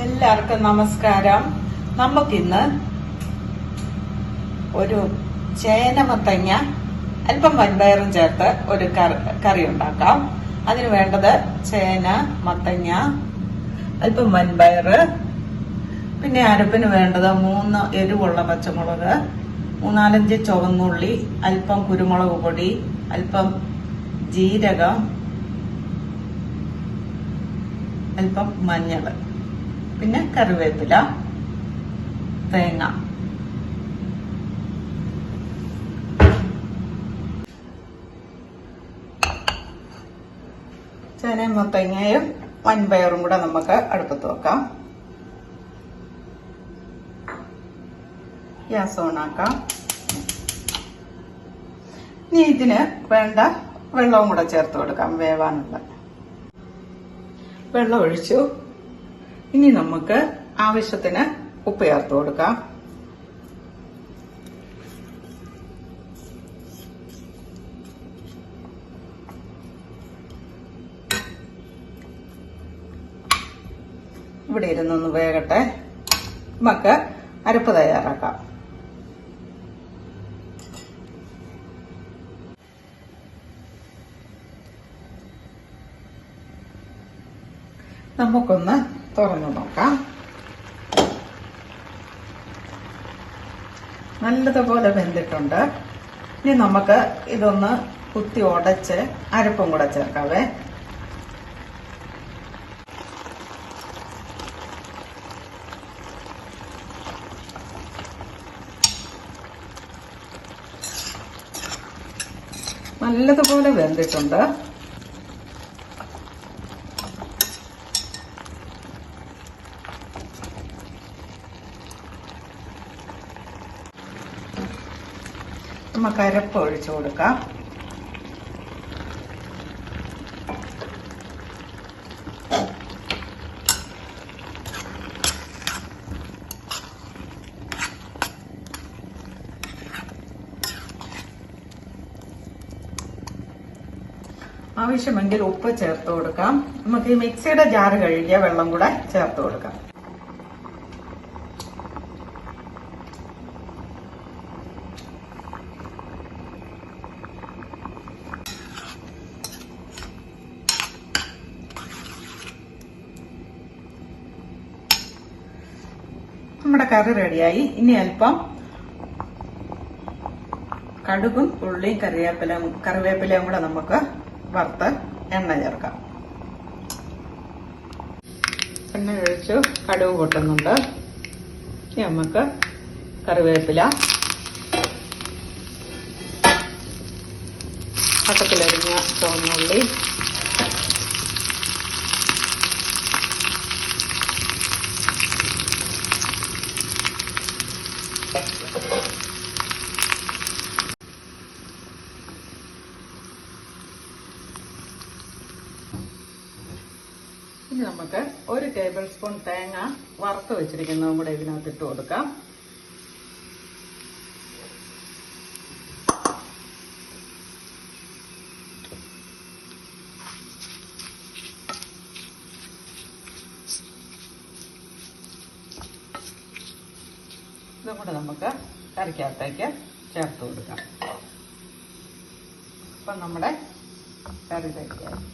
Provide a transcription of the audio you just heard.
എല്ലാവർക്കും നമസ്കാരം. നമുക്കിന്ന് ഒരു ചേനമത്തങ്ങ അല്പം വൻപയറും ചേർത്ത് ഒരു കറി ഉണ്ടാക്കാം. അതിന് വേണ്ടത് ചേന, മത്തങ്ങ, അല്പം വൻപയറ്, പിന്നെ അരപ്പിന് വേണ്ടത് 3 എരിവുള്ള പച്ചമുളക്, 4-5 ചുവന്നുള്ളി, അല്പം കുരുമുളക് പൊടി, അല്പം ജീരകം, അല്പം മഞ്ഞൾ, പിന്നെ കറിവേപ്പില, തേങ്ങ. ചേനയും മത്തങ്ങയും വൻപയറും കൂടെ നമുക്ക് അടുപ്പത്ത് വെക്കാം. ഗ്യാസ് ഓണാക്കാം. ഇനി ഇതിന് വേണ്ട വെള്ളവും കൂടെ ചേർത്ത് കൊടുക്കാം. വേവാനുള്ള വെള്ളം ഒഴിച്ചു. ഇനി നമുക്ക് ആവശ്യത്തിന് ഉപ്പ് ചേർത്ത് കൊടുക്കാം. ഇവിടെ ഇരുന്നൊന്ന് വേകട്ടെ. നമുക്ക് അരപ്പ് തയ്യാറാക്കാം. നമുക്കൊന്ന് തുറന്നു നോക്കാം. നല്ലതുപോലെ വെന്തിട്ടുണ്ട്. ഇനി നമുക്ക് ഇതൊന്ന് കുത്തി ഉടച്ച് അരപ്പും കൂടെ ചേർക്കാവേ. നല്ലതുപോലെ വെന്തിട്ടുണ്ട്. നമുക്ക് അരപ്പ് ഒഴിച്ചു കൊടുക്കാം. ആവശ്യമെങ്കിൽ ഉപ്പ് ചേർത്ത് കൊടുക്കാം. നമുക്ക് ഈ മിക്സിയുടെ ജാറ് കഴുകിയ വെള്ളം കൂടെ ചേർത്ത് കൊടുക്കാം. നമ്മുടെ കറി റെഡിയായി. ഇനി അല്പം കടുകും ഉള്ളിയും കറിവേപ്പിലയും കൂടെ നമുക്ക് വറുത്ത് എണ്ണ ചേർക്കാം. എണ്ണ ഒഴിച്ചു കടുക് പൊട്ടുന്നുണ്ട്. ഇനി നമുക്ക് കറിവേപ്പില, വട്ടത്തിലരിഞ്ഞ ചുവന്നുള്ളി, ഇനി നമുക്ക് 1 ടേബിൾ സ്പൂൺ തേങ്ങ വറുത്ത് വെച്ചിരിക്കുന്നതും കൂടെ ഇതിനകത്ത് ഇട്ട് കൊടുക്കാം. ഇതും കൂടെ നമുക്ക് കറിക്കകത്തേക്ക് ചേർത്ത് കൊടുക്കാം. അപ്പം നമ്മുടെ കറി തയ്യാറായി.